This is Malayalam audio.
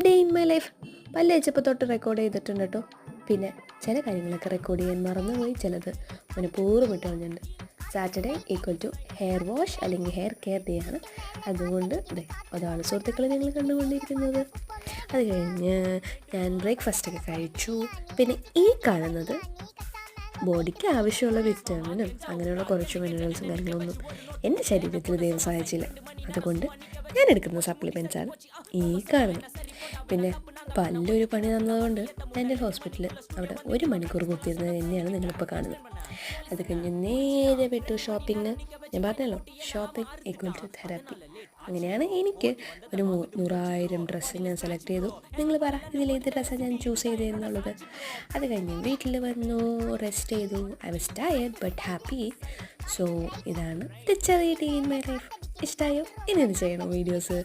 ഡേ ഇൻ മൈ ലൈഫ് പല്ല് വെച്ചപ്പോൾ തൊട്ട് റെക്കോർഡ് ചെയ്തിട്ടുണ്ട് കേട്ടോ. പിന്നെ ചില കാര്യങ്ങളൊക്കെ റെക്കോർഡ് ചെയ്യാൻ മറന്നുപോയി, ചിലത് മനഃപൂർവ്വം ഇട്ട് കളഞ്ഞിട്ടുണ്ട്. Saturday equal to hair wash അല്ലെങ്കിൽ ഹെയർ കെയർ ഡേ ആണ്. അതുകൊണ്ട് അതാണ് സുഹൃത്തുക്കളെ നിങ്ങൾ കണ്ടുകൊണ്ടിരിക്കുന്നത്. അത് കഴിഞ്ഞ് ഞാൻ ബ്രേക്ക്ഫാസ്റ്റൊക്കെ കഴിച്ചു. പിന്നെ ഈ കാണുന്നത് ബോഡിക്ക് ആവശ്യമുള്ള വിറ്റാമിനും അങ്ങനെയുള്ള കുറച്ച് മിനറൽസും കാര്യങ്ങളൊന്നും എൻ്റെ ശരീരത്തിൽ ദൈവം സഹായിച്ചില്ല. അതുകൊണ്ട് ഞാൻ എടുക്കുന്ന സപ്ലിമെൻറ്റ്സാണ് ഈ കാണുന്നത്. പിന്നെ പല്ലൊരു പണി തന്നതുകൊണ്ട് ഞാൻ എൻ്റെ ഹോസ്പിറ്റലിൽ അവിടെ 1 മണിക്കൂർ കുത്തിയിരുന്നത് തന്നെയാണ് നിങ്ങളിപ്പോൾ കാണുന്നത്. അത് കഴിഞ്ഞ് നേരെ വിട്ടു ഷോപ്പിംഗ്. ഞാൻ പറഞ്ഞല്ലോ, ഷോപ്പിംഗ് ഈക്വൽ ടു തെറാപ്പി. അങ്ങനെയാണ് എനിക്ക് ഒരു 100,000 ഡ്രസ്സ് ഞാൻ സെലക്ട് ചെയ്തു. നിങ്ങൾ പറ, ഇതിലേത് ഡ്രസ്സാണ് ഞാൻ ചൂസ് ചെയ്തതെന്നുള്ളത്. അത് കഴിഞ്ഞ് വീട്ടിൽ വന്നു, റെസ്റ്റ് ചെയ്തു. I was tired but happy. So ഇതാണ് ചെറിയ ഡേ ഇൻ മൈ ലൈഫ്. ഇഷ്ടമായോ? ഇനി എന്ത് ചെയ്യണം വീഡിയോസ്?